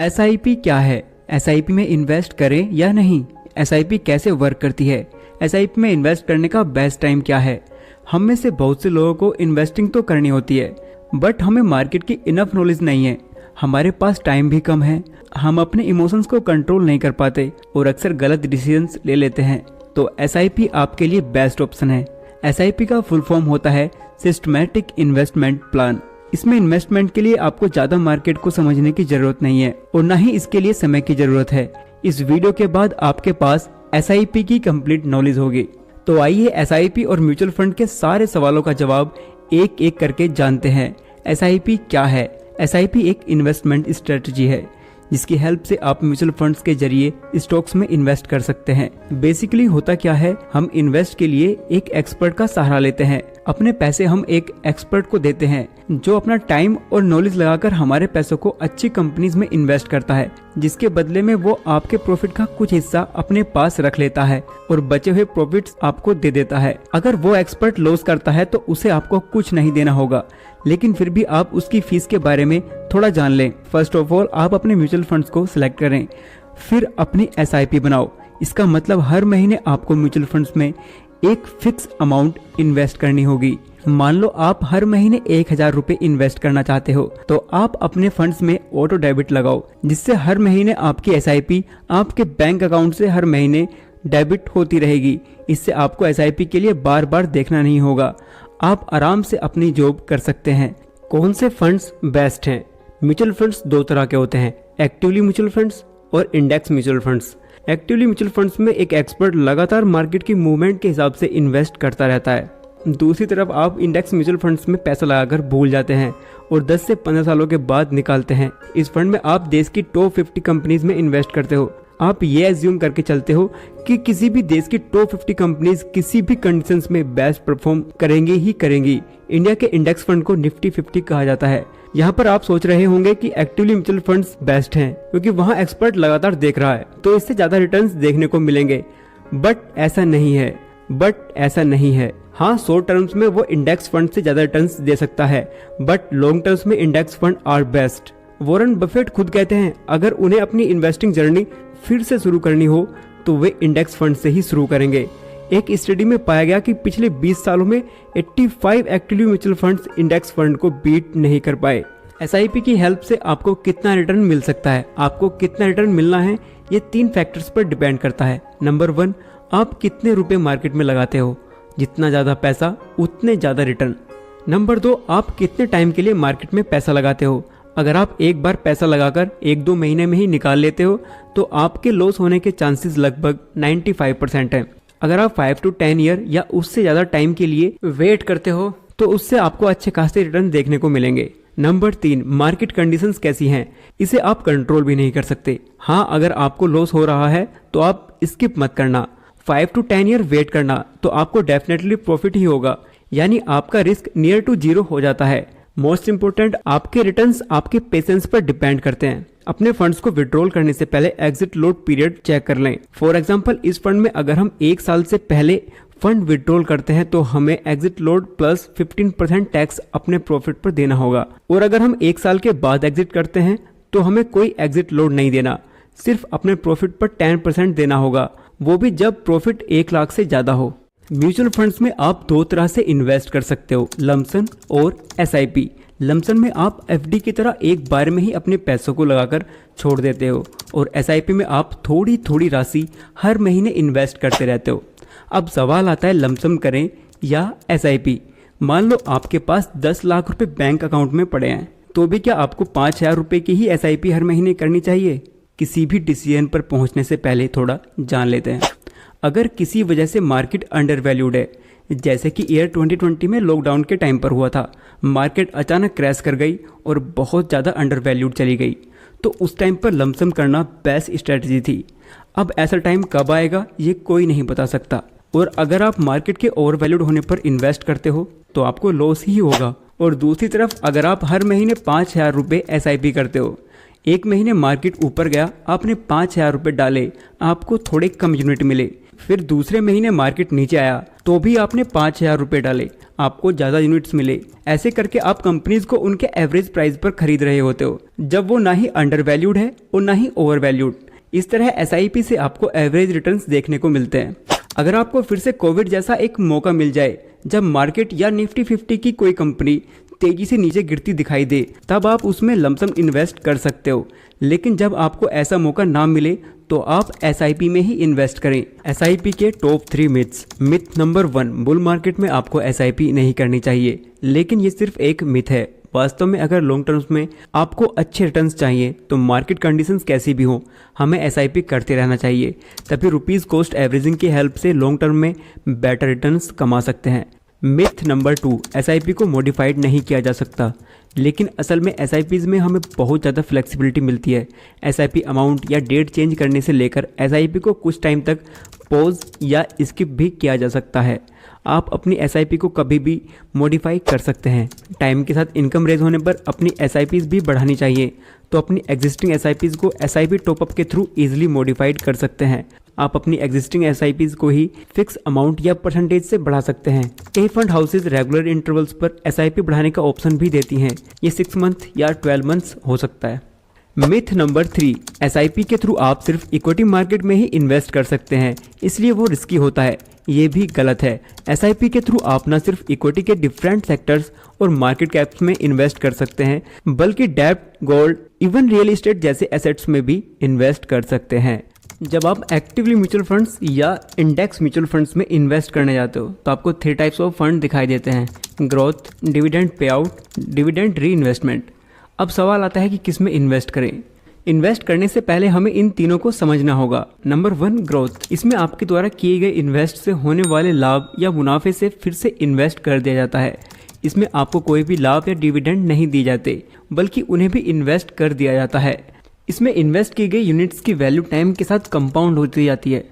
SIP क्या है? SIP में इन्वेस्ट करें या नहीं? एसआईपी कैसे वर्क करती है? एसआईपी में इन्वेस्ट करने का बेस्ट टाइम क्या है? हम में से बहुत से लोगों को इन्वेस्टिंग तो करनी होती है, बट हमें मार्केट की इनफ नॉलेज नहीं है। हमारे पास टाइम भी कम है, हम अपने इमोशंस को कंट्रोल नहीं कर पाते और अक्सर गलत डिसीजंस ले लेते हैं। तो एसआईपी आपके लिए बेस्ट ऑप्शन है। एसआईपी का फुल फॉर्म होता है सिस्टमैटिक इन्वेस्टमेंट प्लान। इसमें इन्वेस्टमेंट के लिए आपको ज्यादा मार्केट को समझने की जरूरत नहीं है और न ही इसके लिए समय की जरूरत है। इस वीडियो के बाद आपके पास एसआईपी की कंप्लीट नॉलेज होगी। तो आइए एसआईपी और म्यूचुअल फंड के सारे सवालों का जवाब एक एक करके जानते हैं। एसआईपी क्या है? एसआईपी एक इन्वेस्टमेंट स्ट्रेटजी है जिसकी हेल्प से आप म्यूचुअल फंड्स के जरिए स्टॉक्स में इन्वेस्ट कर सकते हैं। बेसिकली होता क्या है, हम इन्वेस्ट के लिए एक एक्सपर्ट का सहारा लेते हैं। अपने पैसे हम एक एक्सपर्ट को देते हैं जो अपना टाइम और नॉलेज लगाकर हमारे पैसों को अच्छी कंपनीज में इन्वेस्ट करता है, जिसके बदले में वो आपके प्रॉफिट का कुछ हिस्सा अपने पास रख लेता है और बचे हुए प्रॉफिट्स आपको दे देता है। अगर वो एक्सपर्ट लॉस करता है तो उसे आपको कुछ नहीं देना होगा, लेकिन फिर भी आप उसकी फीस के बारे में थोड़ा जान लें। फर्स्ट ऑफ ऑल आप अपने म्यूचुअल फंड्स को सिलेक्ट करें, फिर अपनी एसआईपी बनाओ। इसका मतलब हर महीने आपको म्यूचुअल फंड्स में एक फिक्स अमाउंट इन्वेस्ट करनी होगी। मान लो आप हर महीने 1000 रुपए इन्वेस्ट करना चाहते हो, तो आप अपने फंड्स में ऑटो डेबिट लगाओ, जिससे हर महीने आपकी एसआईपी आपके बैंक अकाउंट से हर महीने डेबिट होती रहेगी। इससे आपको एसआईपी के लिए बार बार देखना नहीं होगा, आप आराम से अपनी जॉब कर सकते हैं। कौन से फंड्स बेस्ट हैं? म्यूचुअल फंड्स दो तरह के होते हैं, एक्टिवली म्यूचुअल फंड्स और index mutual funds. Actively mutual funds में एक एक्सपर्ट लगातार मार्केट की मूवमेंट के हिसाब से इन्वेस्ट करता रहता है। दूसरी तरफ आप इंडेक्स म्यूचुअल फंड्स में पैसा लगाकर भूल जाते हैं और 10 से 15 सालों के बाद निकालते हैं। इस फंड में आप देश की टॉप 50 कंपनीज में इन्वेस्ट करते हो। आप ये एज्यूम करके चलते हो कि किसी भी देश की टॉप 50 कंपनीज किसी भी कंडीशंस में बेस्ट परफॉर्म करेंगी ही करेंगी। इंडिया के इंडेक्स फंड को निफ्टी 50 कहा जाता है। यहाँ पर आप सोच रहे होंगे कि एक्टिवली म्यूचुअल फंड्स बेस्ट हैं क्योंकि वहाँ एक्सपर्ट लगातार देख रहा है तो इससे ज्यादा रिटर्न्स देखने को मिलेंगे, बट ऐसा नहीं है। हाँ, शॉर्ट टर्म्स में वो इंडेक्स फंड से ज्यादा रिटर्न्स दे सकता है, बट लॉन्ग टर्म्स में index fund are best. Warren Buffett खुद कहते हैं अगर उन्हें अपनी इन्वेस्टिंग जर्नी फिर से शुरू करनी हो तो वे इंडेक्स फंड से ही शुरू करेंगे। एक स्टडी में पाया गया कि पिछले 20 सालों में 85 actively mutual funds index fund को बीट नहीं कर पाए। एसआईपी की हेल्प से आपको कितना रिटर्न मिल सकता है? आपको कितना रिटर्न मिलना है ये 3 फैक्टर्स पर डिपेंड करता है। नंबर 1, आप कितने रुपए मार्केट में लगाते हो, जितना ज्यादा पैसा उतने ज्यादा रिटर्न। नंबर 2, आप कितने टाइम के लिए मार्केट में पैसा लगाते हो। अगर आप एक बार पैसा लगाकर 1-2 महीने में ही निकाल लेते हो तो आपके लॉस होने के चांसेस लगभग 95% हैं। अगर आप 5 to 10 ईयर या उससे ज्यादा टाइम के लिए वेट करते हो तो उससे आपको अच्छे खासे रिटर्न देखने को मिलेंगे। नंबर 3, मार्केट कंडीशंस कैसी हैं, इसे आप कंट्रोल भी नहीं कर सकते। हाँ, अगर आपको लॉस हो रहा है तो आप स्किप मत करना। 5 to 10 ईयर वेट करना तो आपको डेफिनेटली प्रॉफिट ही होगा, यानी आपका रिस्क नियर टू जीरो हो जाता है। मोस्ट इंपोर्टेंट, आपके रिटर्न्स आपके पेशेंस पर डिपेंड करते हैं। अपने फंड्स को विड्रॉल करने से पहले एग्जिट लोड पीरियड चेक कर लें। फॉर एग्जांपल, इस फंड में अगर हम 1 साल से पहले फंड विड्रॉल करते हैं तो हमें एग्जिट लोड प्लस 15% टैक्स अपने प्रॉफिट पर देना होगा, और अगर हम 1 साल के बाद एग्जिट करते हैं तो हमें कोई एग्जिट लोड नहीं देना, सिर्फ अपने प्रॉफिट पर 10% देना होगा, वो भी जब प्रॉफिट 1 लाख से ज्यादा हो। म्यूचुअल फंड्स में आप 2 तरह से इन्वेस्ट कर सकते हो, लमसम और एसआईपी। लमसम में आप एफडी की तरह एक बार में ही अपने पैसों को लगाकर छोड़ देते हो, और एसआईपी में आप थोड़ी थोड़ी राशि हर महीने इन्वेस्ट करते रहते हो। अब सवाल आता है, लमसम करें या एसआईपी? मान लो आपके पास 10 लाख रुपए बैंक अकाउंट में पड़े हैं, तो भी क्या आपको 5000 रुपए की ही एसआईपी हर महीने करनी चाहिए? किसी भी डिसीजन पर पहुंचने से पहले थोड़ा जान लेते हैं। अगर किसी वजह से मार्केट अंडर वैल्यूड है, जैसे कि ईयर 2020 में लॉकडाउन के टाइम पर हुआ था, मार्केट अचानक क्रैश कर गई और बहुत ज़्यादा अंडर वैल्यूड चली गई, तो उस टाइम पर लमसम करना बेस्ट स्ट्रेटजी थी। अब ऐसा टाइम कब आएगा ये कोई नहीं बता सकता, और अगर आप मार्केट के ओवर वैल्यूड होने पर इन्वेस्ट करते हो तो आपको लॉस ही होगा। और दूसरी तरफ अगर आप हर महीने 5000 रुपये एसआईपी करते हो, एक महीने मार्केट ऊपर गया, आपने 5000 रुपये डाले, आपको थोड़े कम यूनिट मिले, फिर दूसरे महीने मार्केट नीचे आया तो भी आपने 5,000 रुपये डाले, आपको ज़्यादा यूनिट्स मिले। ऐसे करके आप कंपनीज को उनके एवरेज प्राइस पर खरीद रहे होते हो, जब वो ना ही अंडर वैल्यूड है और ना ही ओवर वैल्यूड। इस तरह SIP से आपको एवरेज रिटर्न्स देखने को मिलते हैं। अगर आपको फिर से कोविड जैसा एक मौका मिल जाए जब मार्केट या निफ्टी 50 की कोई कंपनी तेजी से नीचे गिरती दिखाई दे, तब आप उसमें लमसम इन्वेस्ट कर सकते हो। लेकिन जब आपको ऐसा मौका ना मिले तो आप SIP में ही इन्वेस्ट करें। SIP के top 3 myths. Myth number 1, bull market में आपको SIP नहीं करनी चाहिए। लेकिन ये सिर्फ एक मिथ है। वास्तव में अगर लॉन्ग टर्म्स में आपको अच्छे रिटर्न्स चाहिए तो मार्केट कंडीशंस कैसी भी हो, हमें SIP करते रहना चाहिए। तभी रुपीज़ कॉस्ट एवरेजिंग की हेल्प से लॉन्ग टर्म में बेटर रिटर्न्स कमा सकते हैं। मिथ नंबर 2, SIP को मॉडिफाइड नहीं किया जा सकता। लेकिन असल में SIPs में हमें बहुत ज़्यादा फ्लेक्सिबिलिटी मिलती है। SIP अमाउंट या डेट चेंज करने से लेकर SIP को कुछ टाइम तक पॉज या स्किप भी किया जा सकता है। आप अपनी SIP को कभी भी मॉडिफाई कर सकते हैं। टाइम के साथ इनकम रेज होने पर अपनी SIPs भी बढ़ानी चाहिए, तो अपनी एग्जिस्टिंग SIPs को SIP टॉपअप के थ्रू ईजिली मॉडिफाइड कर सकते हैं। आप अपनी एग्जिस्टिंग SIPs को ही फिक्स अमाउंट या परसेंटेज से बढ़ा सकते हैं। कई फंड हाउसेज रेगुलर इंटरवल्स पर SIP बढ़ाने का ऑप्शन भी देती हैं। ये 6 मंथ या 12 मंथ्स हो सकता है। मिथ नंबर 3, SIP के थ्रू आप सिर्फ इक्विटी मार्केट में ही इन्वेस्ट कर सकते हैं, इसलिए वो रिस्की होता है। ये भी गलत है। SIP के थ्रू आप न सिर्फ इक्विटी के डिफरेंट सेक्टर्स और मार्केट कैप्स में इन्वेस्ट कर सकते हैं, बल्कि डेब्ट, गोल्ड, इवन रियल एस्टेट जैसे एसेट्स में भी इन्वेस्ट कर सकते हैं। जब आप एक्टिवली म्यूचुअल फंड्स या इंडेक्स म्यूचुअल फंड्स में इन्वेस्ट करने जाते हो तो आपको 3 टाइप्स ऑफ फंड दिखाई देते हैं: growth, dividend pay out, dividend री इन्वेस्टमेंट। अब सवाल आता है कि किस में इन्वेस्ट करें। इन्वेस्ट करने से पहले हमें इन तीनों को समझना होगा। Number 1, growth. इसमें आपके द्वारा किए गए इन्वेस्ट से होने वाले लाभ या मुनाफे से फिर से इन्वेस्ट कर दिया जाता है। इसमें आपको कोई भी लाभ या डिविडेंड नहीं दिए जाते, बल्कि उन्हें भी इन्वेस्ट कर दिया जाता है। इसमें इन्वेस्ट की गई यूनिट्स की वैल्यू टाइम के साथ कंपाउंड होती जाती है।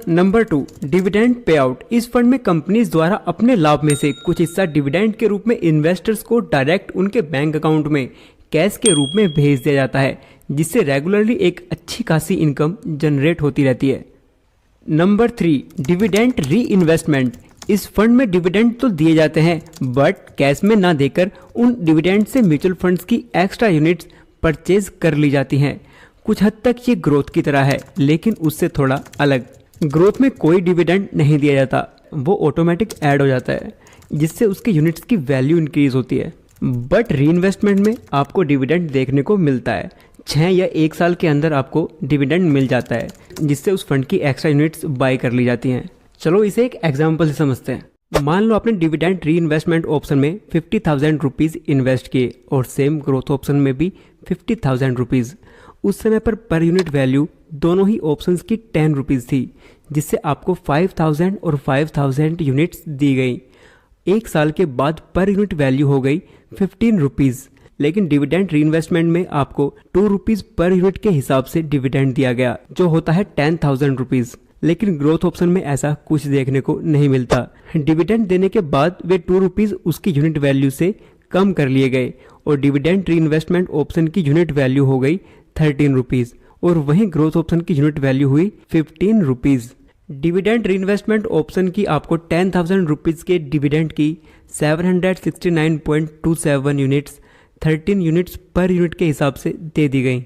Number 2, dividend pay out. इस फंड में कंपनीज द्वारा अपने लाभ में से कुछ हिस्सा डिविडेंड के रूप में इन्वेस्टर्स को डायरेक्ट उनके बैंक अकाउंट में कैश के रूप में भेज दिया जाता है, जिससे रेगुलरली एक अच्छी खासी इनकम जनरेट होती रहती है। नंबर 3, डिविडेंड री इन्वेस्टमेंट। इस फंड में डिविडेंड तो दिए जाते हैं, बट कैश में ना देकर उन डिविडेंड से म्यूचुअल फंड्स की एक्स्ट्रा यूनिट्स परचेज कर ली जाती हैं। कुछ हद तक ये ग्रोथ की तरह है, लेकिन उससे थोड़ा अलग। ग्रोथ में कोई डिविडेंड नहीं दिया जाता, वो ऑटोमेटिक ऐड हो जाता है, जिससे उसके यूनिट्स की वैल्यू इंक्रीज होती है। बट री इन्वेस्टमेंट में आपको डिविडेंड देखने को मिलता है। 6 या 1 साल के अंदर आपको डिविडेंड मिल जाता है, जिससे उस फंड की एक्स्ट्रा यूनिट्स बाय कर ली जाती हैं। चलो इसे एक एग्जाम्पल से समझते हैं। मान लो आपने डिविडेंड री इन्वेस्टमेंट ऑप्शन में 50,000 रुपीज़ इन्वेस्ट किए और सेम ग्रोथ ऑप्शन में भी 50,000 रुपीज़। उस समय पर यूनिट वैल्यू दोनों ही ऑप्शंस की 10 रुपीज़ थी, जिससे आपको 5,000 और 5,000 यूनिट्स दी गई। 1 साल के बाद पर यूनिट वैल्यू हो गई 15 रुपीज़। लेकिन डिविडेंड री इन्वेस्टमेंट में आपको 2 रुपीज़ पर यूनिट के हिसाब से डिविडेंड दिया गया, जो होता है 10,000 रुपीज़। लेकिन ग्रोथ ऑप्शन में ऐसा कुछ देखने को नहीं मिलता। डिविडेंड देने के बाद वे 2 रुपीज़ उसकी यूनिट वैल्यू से कम कर लिए गए और डिविडेंड री इन्वेस्टमेंट ऑप्शन की यूनिट वैल्यू हो गई 13 रुपीज़ और वहीं ग्रोथ ऑप्शन की यूनिट वैल्यू हुई 15 रुपीज़। डिविडेंड री इन्वेस्टमेंट ऑप्शन की आपको 10,000 रुपीज़ के डिविडेंड की 769.27 यूनिट्स 13 यूनिट्स पर यूनिट के हिसाब से दे दी गई,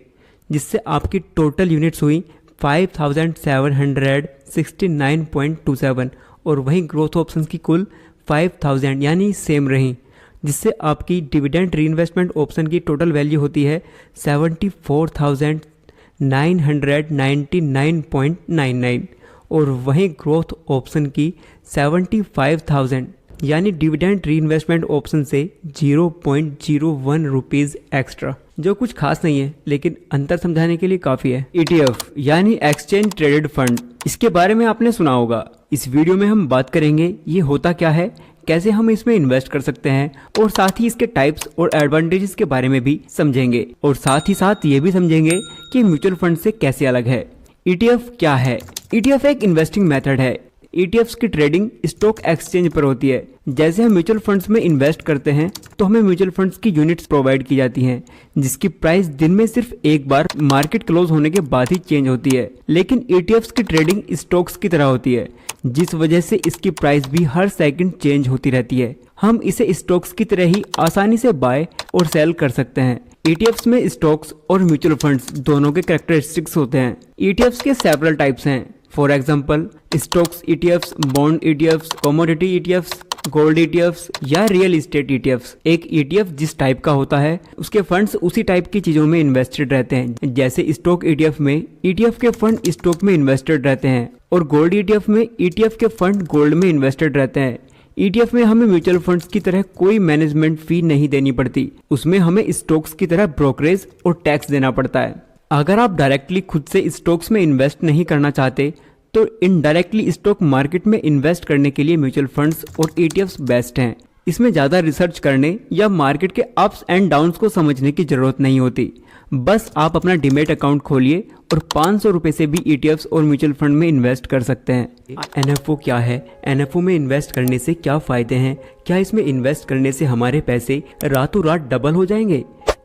जिससे आपकी टोटल यूनिट्स हुई 5,769.27 और वहीं ग्रोथ ऑप्शन की कुल 5,000 यानी सेम रही, जिससे आपकी डिविडेंड री इन्वेस्टमेंट ऑप्शन की टोटल वैल्यू होती है 74,999.99 और वहीं ग्रोथ ऑप्शन की 75,000 यानी डिविडेंड री इन्वेस्टमेंट ऑप्शन से 0.01 रुपीज़ एक्स्ट्रा, जो कुछ खास नहीं है लेकिन अंतर समझाने के लिए काफ़ी है। ETF यानी एक्सचेंज ट्रेडेड फंड, इसके बारे में आपने सुना होगा। इस वीडियो में हम बात करेंगे ये होता क्या है, कैसे हम इसमें इन्वेस्ट कर सकते हैं और साथ ही इसके टाइप्स और एडवांटेजेस के बारे में भी समझेंगे और साथ ही साथ ये भी समझेंगे कि म्यूचुअल फंड से कैसे अलग है। ETF क्या है? ETF एक इन्वेस्टिंग मेथड है। ETFs की ट्रेडिंग स्टॉक एक्सचेंज पर होती है। जैसे हम म्यूचुअल फंड्स में इन्वेस्ट करते हैं तो हमें म्यूचुअल फंड्स की यूनिट्स प्रोवाइड की जाती हैं, जिसकी प्राइस दिन में सिर्फ एक बार मार्केट क्लोज होने के बाद ही चेंज होती है। लेकिन ETFs की ट्रेडिंग स्टॉक्स की तरह होती है, जिस वजह से इसकी प्राइस भी हर सेकंड चेंज होती रहती है। हम इसे स्टॉक्स की तरह ही आसानी से बाय और सेल कर सकते हैं। ETFs में स्टॉक्स और म्यूचुअल फंड्स दोनों के कैरेक्टरिस्टिक्स होते हैं। ETFs के सेवरल टाइप्स हैं। For example stocks ETFs, bond ETFs, commodity ETFs, gold ETFs या रियल एस्टेट ETFs। एक ETF जिस टाइप का होता है उसके फंड्स उसी टाइप की चीजों में इन्वेस्टेड रहते हैं। जैसे स्टॉक ETF में ETF के फंड स्टॉक में इन्वेस्टेड रहते हैं और गोल्ड ETF में ETF के फंड गोल्ड में इन्वेस्टेड रहते हैं। ETF में हमें म्यूचुअल फंड्स की तरह कोई मैनेजमेंट फी नहीं देनी पड़ती, उसमें हमें स्टॉक्स की तरह ब्रोकरेज और टैक्स देना पड़ता है। अगर आप डायरेक्टली खुद से स्टॉक्स में इन्वेस्ट नहीं करना चाहते तो इनडायरेक्टली स्टॉक मार्केट में इन्वेस्ट करने के लिए म्यूचुअल फंड्स और ETFs बेस्ट हैं। इसमें ज़्यादा रिसर्च करने या मार्केट के अप्स एंड डाउन्स को समझने की ज़रूरत नहीं होती। बस आप अपना डीमैट अकाउंट खोलिए और 500 रुपये से भी ETFs और म्यूचुअल फंड में इन्वेस्ट कर सकते हैं। NFO क्या है? NFO में इन्वेस्ट करने से क्या फ़ायदे हैं? क्या इसमें इन्वेस्ट करने से हमारे पैसे रातों रात डबल हो जाएंगे?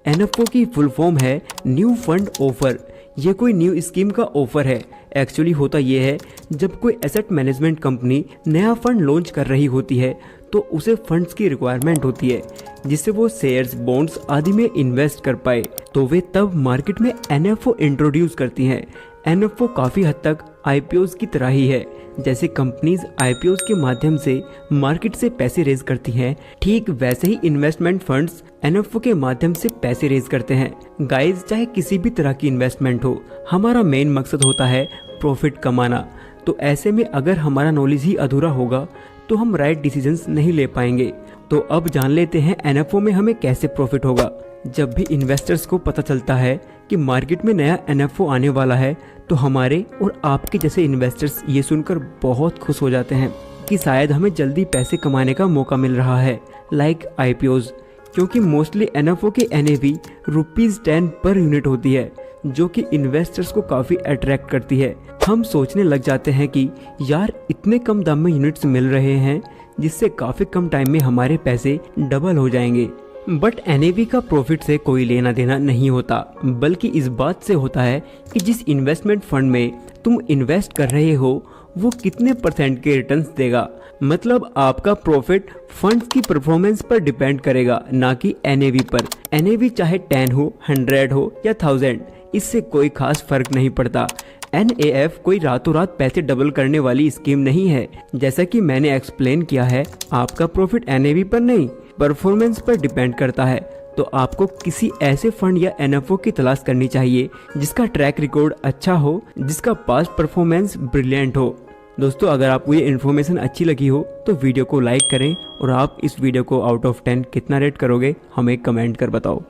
NFO की फुल फॉर्म है न्यू फंड ऑफर। ये कोई न्यू स्कीम का ऑफर है। एक्चुअली होता ये है, जब कोई एसेट मैनेजमेंट कंपनी नया फंड लॉन्च कर रही होती है तो उसे फंड्स की रिक्वायरमेंट होती है जिससे वो शेयर्स, बॉन्ड्स आदि में इन्वेस्ट कर पाए, तो वे तब मार्केट में NFO इंट्रोड्यूस करती हैं। NFO काफ़ी हद तक IPOs की तरह ही है। जैसे कंपनीज IPOs के माध्यम से मार्केट से पैसे रेज करती हैं, ठीक वैसे ही इन्वेस्टमेंट फंड्स NFO के माध्यम से पैसे रेज करते हैं। गाइस, चाहे किसी भी तरह की इन्वेस्टमेंट हो, हमारा मेन मकसद होता है प्रॉफिट कमाना। तो ऐसे में अगर हमारा नॉलेज ही अधूरा होगा तो हम राइट डिसीजंस नहीं ले पाएंगे। तो अब जान लेते हैं NFO में हमें कैसे प्रॉफिट होगा। जब भी इन्वेस्टर्स को पता चलता है कि मार्केट में नया NFO आने वाला है तो हमारे और आपके जैसे इन्वेस्टर्स ये सुनकर बहुत खुश हो जाते हैं कि शायद हमें जल्दी पैसे कमाने का मौका मिल रहा है, लाइक IPOs। क्योंकि मोस्टली NFO की NAV ₹10 पर यूनिट होती है, जो कि इन्वेस्टर्स को काफ़ी अट्रैक्ट करती है। हम सोचने लग जाते हैं कि यार इतने कम दाम में यूनिट्स मिल रहे हैं जिससे काफ़ी कम टाइम में हमारे पैसे डबल हो जाएंगे। बट NAV का प्रॉफिट से कोई लेना देना नहीं होता, बल्कि इस बात से होता है कि जिस इन्वेस्टमेंट फंड में तुम इन्वेस्ट कर रहे हो वो कितने % के रिटर्न्स देगा। मतलब आपका प्रॉफिट फंड्स की परफॉर्मेंस पर डिपेंड करेगा, ना कि NAV पर। NAV चाहे 10 हो, 100 हो या 1000, इससे कोई खास फर्क नहीं पड़ता। NAF कोई रातों रात पैसे डबल करने वाली स्कीम नहीं है। जैसा कि मैंने एक्सप्लेन किया है, आपका प्रॉफिट NAV पर नहीं, परफॉर्मेंस पर डिपेंड करता है। तो आपको किसी ऐसे फंड या NFO की तलाश करनी चाहिए जिसका ट्रैक रिकॉर्ड अच्छा हो, जिसका पास्ट परफॉर्मेंस ब्रिलियंट हो। दोस्तों, अगर आपको ये इन्फॉर्मेशन अच्छी लगी हो तो वीडियो को लाइक करें और आप इस वीडियो को आउट ऑफ 10 कितना रेट करोगे हमें कमेंट कर बताओ।